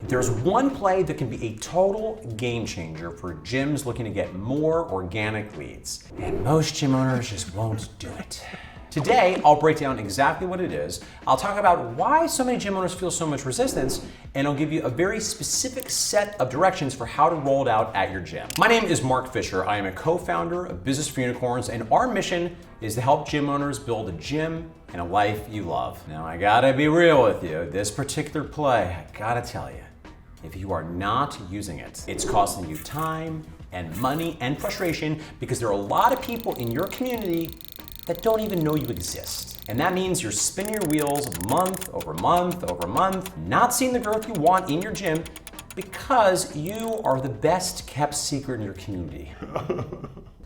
There's one play that can be a total game changer for gyms looking to get more organic leads, and most gym owners just won't do it. Today, I'll break down exactly what it is. I'll talk about why so many gym owners feel so much resistance, and I'll give you a very specific set of directions for how to roll it out at your gym. My name is Mark Fisher. I am a co-founder of Business for Unicorns, and our mission is to help gym owners build a gym and a life you love. Now, I gotta be real with you. This particular play, I gotta tell you, if you are not using it, it's costing you time and money and frustration because there are a lot of people in your community that don't even know you exist. And that means you're spinning your wheels month over month over month, not seeing the growth you want in your gym because you are the best kept secret in your community.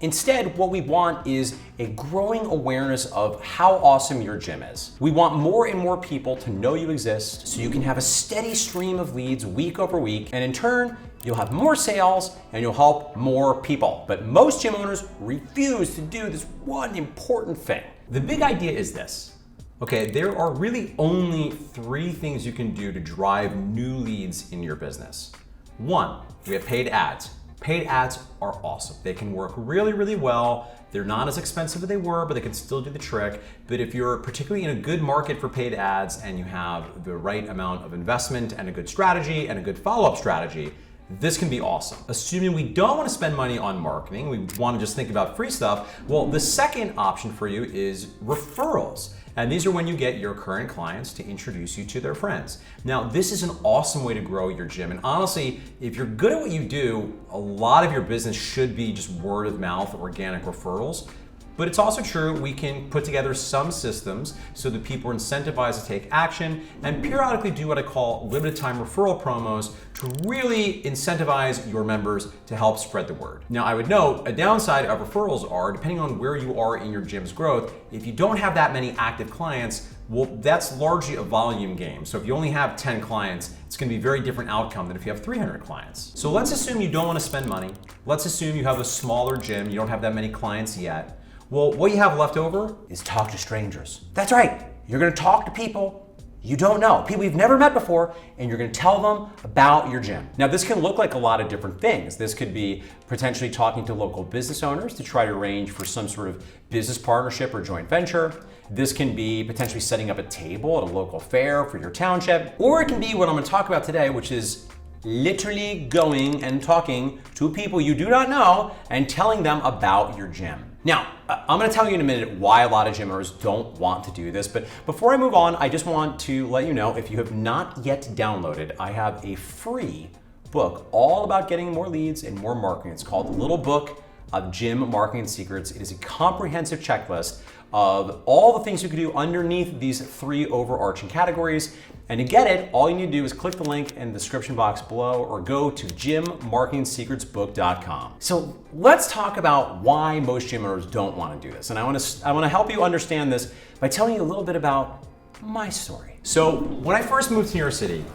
Instead, what we want is a growing awareness of how awesome your gym is. We want more and more people to know you exist so you can have a steady stream of leads week over week, and in turn, you'll have more sales and you'll help more people. But most gym owners refuse to do this one important thing. The big idea is this. Okay, there are really only 3 things you can do to drive new leads in your business. 1, we have paid ads. Paid ads are awesome. They can work really, really well. They're not as expensive as they were, but they can still do the trick. But if you're particularly in a good market for paid ads and you have the right amount of investment and a good strategy and a good follow-up strategy, this can be awesome. Assuming we don't want to spend money on marketing, we want to just think about free stuff, well, the second option for you is referrals. And these are when you get your current clients to introduce you to their friends. Now, this is an awesome way to grow your gym. And honestly, if you're good at what you do, a lot of your business should be just word of mouth, organic referrals. But it's also true we can put together some systems so that people are incentivized to take action and periodically do what I call limited time referral promos to really incentivize your members to help spread the word. Now, I would note a downside of referrals are, depending on where you are in your gym's growth, if you don't have that many active clients, well, that's largely a volume game. So if you only have 10 clients, it's gonna be a very different outcome than if you have 300 clients. So let's assume you don't wanna spend money. Let's assume you have a smaller gym, you don't have that many clients yet. Well, what you have left over is talk to strangers. That's right. You're gonna talk to people you don't know, people you've never met before, and you're gonna tell them about your gym. Now, this can look like a lot of different things. This could be potentially talking to local business owners to try to arrange for some sort of business partnership or joint venture. This can be potentially setting up a table at a local fair for your township. Or it can be what I'm gonna talk about today, which is literally going and talking to people you do not know and telling them about your gym. Now, I'm gonna tell you in a minute why a lot of gym owners don't want to do this, but before I move on, I just want to let you know, if you have not yet downloaded, I have a free book all about getting more leads and more marketing. It's called The Little Book of Gym Marketing Secrets. It is a comprehensive checklist of all the things you can do underneath these 3 overarching categories. And to get it, all you need to do is click the link in the description box below or go to gymmarketingsecretsbook.com. So let's talk about why most gym owners don't want to do this. And I want to help you understand this by telling you a little bit about my story. So when I first moved to New York City,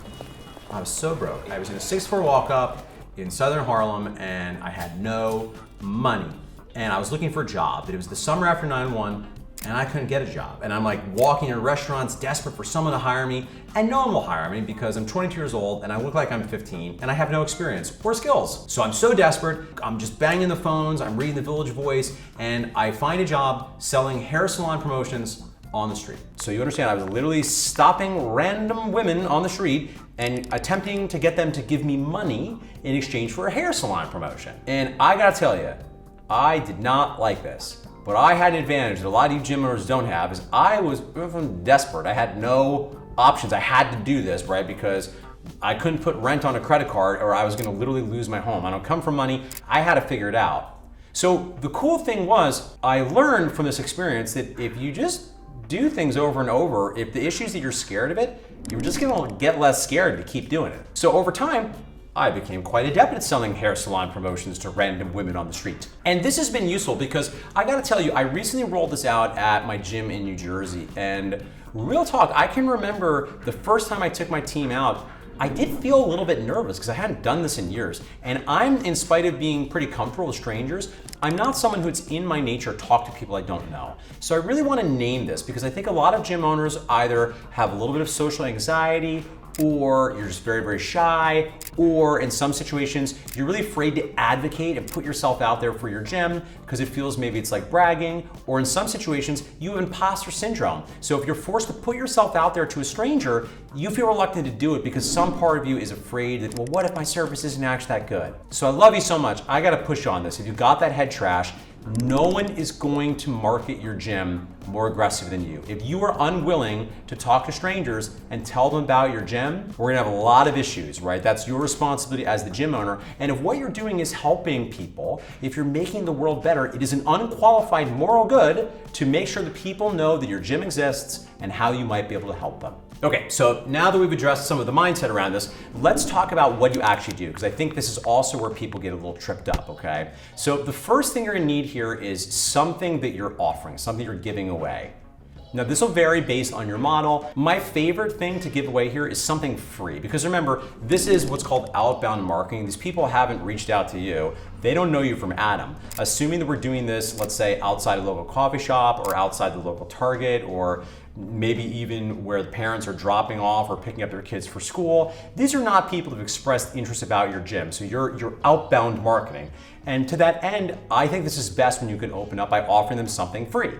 I was so broke. I was in a 6th floor walk-up in Southern Harlem and I had no money. And I was looking for a job. It was the summer after 9/11. And I couldn't get a job. And I'm like walking in restaurants, desperate for someone to hire me, and no one will hire me because I'm 22 years old and I look like I'm 15 and I have no experience or skills. So I'm so desperate, I'm just banging the phones, I'm reading the Village Voice, and I find a job selling hair salon promotions on the street. So you understand, I was literally stopping random women on the street and attempting to get them to give me money in exchange for a hair salon promotion. And I gotta tell you, I did not like this. But I had an advantage that a lot of you gym owners don't have, is I was desperate. I had no options. I had to do this, right? Because I couldn't put rent on a credit card or I was gonna literally lose my home. I don't come from money. I had to figure it out. So the cool thing was, I learned from this experience that if you just do things over and over, if the issue is that you're scared of it, you're just gonna get less scared to keep doing it. So over time, I became quite adept at selling hair salon promotions to random women on the street. And this has been useful because I gotta tell you, I recently rolled this out at my gym in New Jersey. And real talk, I can remember the first time I took my team out, I did feel a little bit nervous because I hadn't done this in years. And I'm, in spite of being pretty comfortable with strangers, I'm not someone who it's in my nature to talk to people I don't know. So I really want to name this because I think a lot of gym owners either have a little bit of social anxiety or you're just very, very shy, or in some situations, you're really afraid to advocate and put yourself out there for your gym because it feels maybe it's like bragging, or in some situations, you have imposter syndrome. So if you're forced to put yourself out there to a stranger, you feel reluctant to do it because some part of you is afraid that, well, what if my service isn't actually that good? So I love you so much. I gotta push on this. If you got that head trash, no one is going to market your gym more aggressive than you. If you are unwilling to talk to strangers and tell them about your gym, we're gonna have a lot of issues, right? That's your responsibility as the gym owner. And if what you're doing is helping people, if you're making the world better, it is an unqualified moral good to make sure that people know that your gym exists and how you might be able to help them. Okay, so now that we've addressed some of the mindset around this, let's talk about what you actually do, because I think this is also where people get a little tripped up, okay? So the first thing you're gonna need here is something that you're offering, something you're giving away. Now this will vary based on your model. My favorite thing to give away here is something free, because remember, this is what's called outbound marketing. These people haven't reached out to you. They don't know you from Adam. Assuming that we're doing this, let's say outside a local coffee shop or outside the local Target, or maybe even where the parents are dropping off or picking up their kids for school. These are not people who've expressed interest about your gym. So you're outbound marketing. And to that end, I think this is best when you can open up by offering them something free.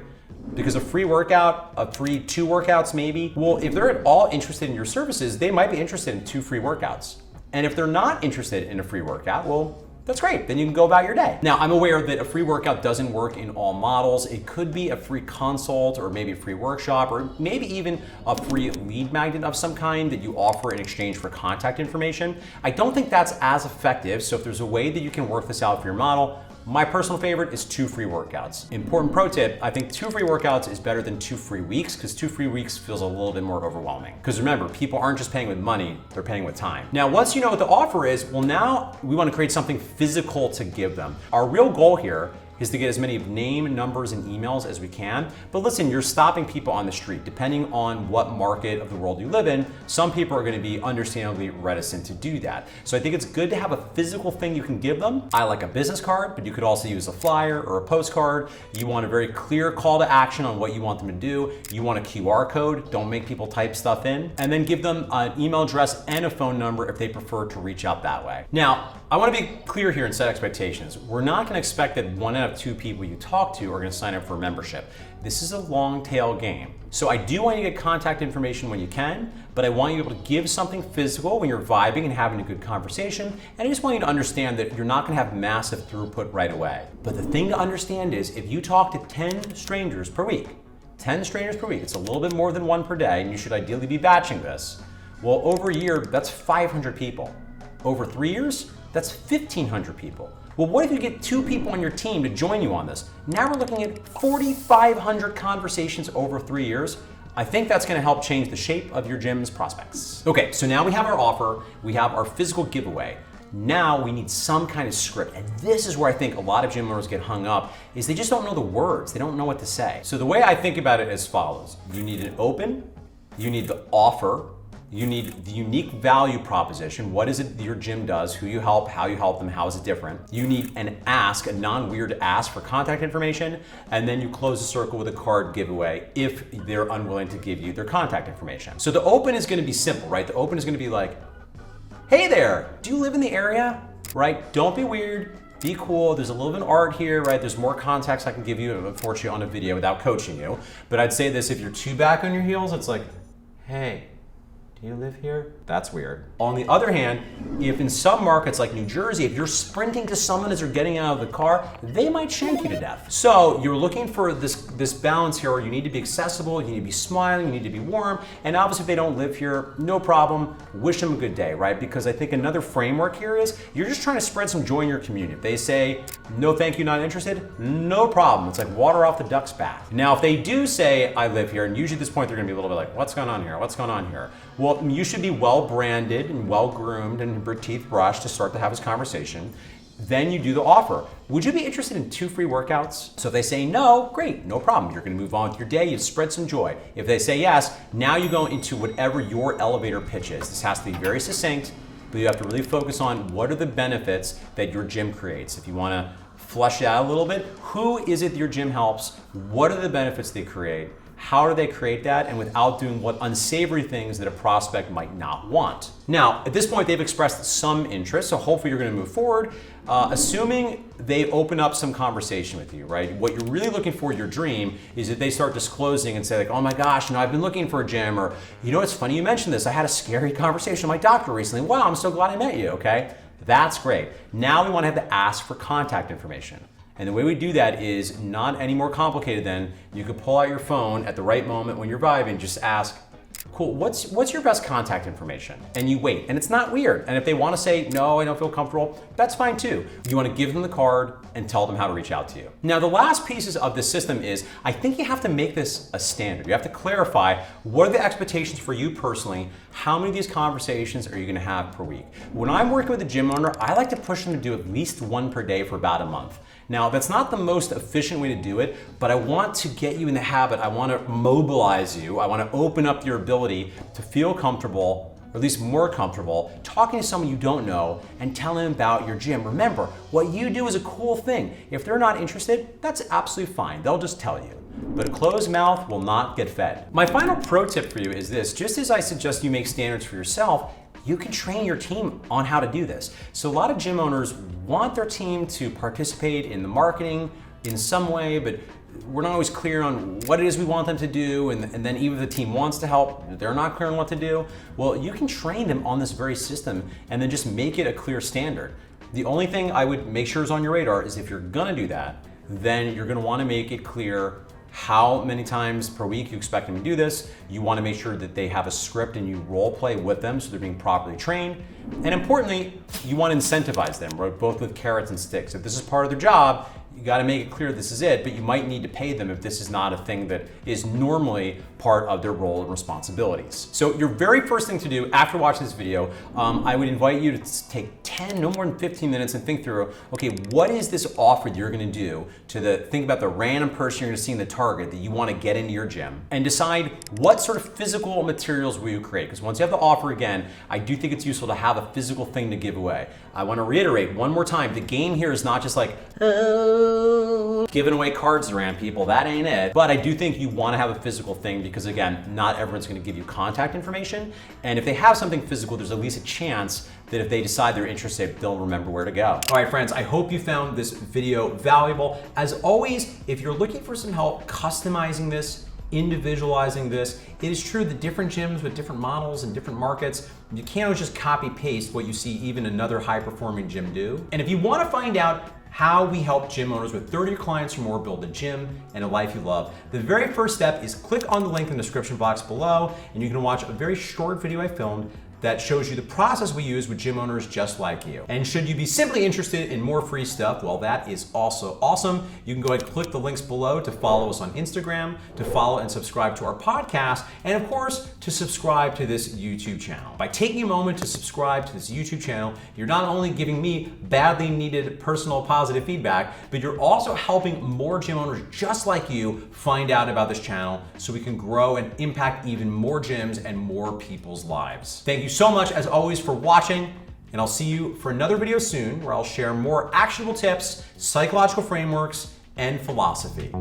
Because a free workout, a free 2 workouts maybe, well, if they're at all interested in your services, they might be interested in 2 free workouts. And if they're not interested in a free workout, well, that's great, then you can go about your day. Now, I'm aware that a free workout doesn't work in all models. It could be a free consult, or maybe a free workshop, or maybe even a free lead magnet of some kind that you offer in exchange for contact information. I don't think that's as effective, so if there's a way that you can work this out for your model, my personal favorite is 2 free workouts. Important pro tip, I think 2 free workouts is better than 2 free weeks, because 2 free weeks feels a little bit more overwhelming. Because remember, people aren't just paying with money, they're paying with time. Now, once you know what the offer is, well, now we want to create something physical to give them. Our real goal here is to get as many name, numbers, and emails as we can. But listen, you're stopping people on the street. Depending on what market of the world you live in, some people are gonna be understandably reticent to do that. So I think it's good to have a physical thing you can give them. I like a business card, but you could also use a flyer or a postcard. You want a very clear call to action on what you want them to do. You want a QR code, don't make people type stuff in. And then give them an email address and a phone number if they prefer to reach out that way. Now, I wanna be clear here and set expectations. We're not gonna expect that 1 out of 2 people you talk to are gonna sign up for a membership. This is a long tail game. So I do want you to get contact information when you can, but I want you to be able to give something physical when you're vibing and having a good conversation. And I just want you to understand that you're not gonna have massive throughput right away. But the thing to understand is if you talk to 10 strangers per week, 10 strangers per week, it's a little bit more than 1 per day, and you should ideally be batching this. Well, over a year, that's 500 people. Over 3 years, that's 1,500 people. Well, what if you get 2 people on your team to join you on this? Now we're looking at 4,500 conversations over 3 years. I think that's gonna help change the shape of your gym's prospects. Okay, so now we have our offer, we have our physical giveaway. Now we need some kind of script. And this is where I think a lot of gym owners get hung up, is they just don't know the words. They don't know what to say. So the way I think about it is as follows. You need an open, you need the offer, you need the unique value proposition. What is it your gym does, who you help, how you help them, how is it different? You need an ask, a non-weird ask for contact information, and then you close the circle with a card giveaway if they're unwilling to give you their contact information. So the open is gonna be simple, right? The open is gonna be like, hey there, do you live in the area? Right? Don't be weird, be cool. There's a little bit of art here, right? There's more context I can give you, unfortunately, on a video without coaching you. But I'd say this, if you're too back on your heels, it's like, hey, do you live here? That's weird. On the other hand, if in some markets like New Jersey, if you're sprinting to someone as they're getting out of the car, they might shank you to death. So you're looking for this balance here where you need to be accessible, you need to be smiling, you need to be warm, and obviously if they don't live here, no problem, wish them a good day, right? Because I think another framework here is you're just trying to spread some joy in your community. If they say, no thank you, not interested, no problem. It's like water off the duck's back. Now, if they do say, I live here, and usually at this point they're gonna be a little bit like, what's going on here? What's going on here? Well, you should be well branded and well groomed and your teeth brushed to start to have this conversation. Then you do the offer. Would you be interested in 2 free workouts? So if they say no, great, no problem. You're gonna move on with your day, you spread some joy. If they say yes, now you go into whatever your elevator pitch is. This has to be very succinct, but you have to really focus on what are the benefits that your gym creates. If you wanna flush it out a little bit, who is it your gym helps? What are the benefits they create? how do they create that and without doing what unsavory things that a prospect might not want. Now, at this point, they've expressed some interest, so hopefully you're going to move forward, assuming they open up some conversation with you, right? What you're really looking for, your dream, is that they start disclosing and say like, oh my gosh, I've been looking for a gym, or it's funny you mentioned this, I had a scary conversation with my doctor recently. Wow, I'm so glad I met you, okay? That's great. Now we want to have to ask for contact information. And the way we do that is not any more complicated than you could pull out your phone at the right moment when you're vibing, just ask, cool, what's your best contact information? And you wait, and it's not weird. And if they want to say, no, I don't feel comfortable, that's fine too. You want to give them the card and tell them how to reach out to you. Now, the last pieces of this system is, I think you have to make this a standard. You have to clarify, what are the expectations for you personally? How many of these conversations are you going to have per week? When I'm working with a gym owner, I like to push them to do at least one per day for about a month. Now, that's not the most efficient way to do it, but I want to get you in the habit. I want to mobilize you. I want to open up your ability to feel comfortable, or at least more comfortable, talking to someone you don't know and telling them about your gym. Remember, what you do is a cool thing. If they're not interested, that's absolutely fine. They'll just tell you. But a closed mouth will not get fed. My final pro tip for you is this: just as I suggest you make standards for yourself, you can train your team on how to do this. So a lot of gym owners want their team to participate in the marketing in some way, but we're not always clear on what it is we want them to do, and then even if the team wants to help, they're not clear on what to do. Well, you can train them on this very system and then just make it a clear standard. The only thing I would make sure is on your radar is if you're gonna do that, then you're gonna wanna make it clear how many times per week you expect them to do this. You want to make sure that they have a script and you role play with them so they're being properly trained. And importantly, you want to incentivize them, right? Both with carrots and sticks. If this is part of their job, you got to make it clear this is it, but you might need to pay them if this is not a thing that is normally part of their role and responsibilities. So your very first thing to do after watching this video, I would invite you to take 10, no more than 15 minutes and think through, okay, what is this offer that you're going to do think about the random person you're going to see in the target that you want to get into your gym, and decide what sort of physical materials will you create. Because once you have the offer again, I do think it's useful to have a physical thing to give away. I want to reiterate one more time, the game here is not just like, giving away cards around people, that ain't it. But I do think you want to have a physical thing because again, not everyone's going to give you contact information. And if they have something physical, there's at least a chance that if they decide they're interested, they'll remember where to go. All right, friends, I hope you found this video valuable. As always, if you're looking for some help customizing this, individualizing this, it is true that different gyms with different models and different markets, you can't always just copy paste what you see even another high performing gym do. And if you want to find out how we help gym owners with 30 clients or more build a gym and a life you love, the very first step is click on the link in the description box below, and you can watch a very short video I filmed that shows you the process we use with gym owners just like you. And should you be simply interested in more free stuff, well, that is also awesome. You can go ahead and click the links below to follow us on Instagram, to follow and subscribe to our podcast, and of course, to subscribe to this YouTube channel. By taking a moment to subscribe to this YouTube channel, you're not only giving me badly needed personal positive feedback, but you're also helping more gym owners just like you find out about this channel so we can grow and impact even more gyms and more people's lives. Thank you so much, as always, for watching, and I'll see you for another video soon where I'll share more actionable tips, psychological frameworks, and philosophy.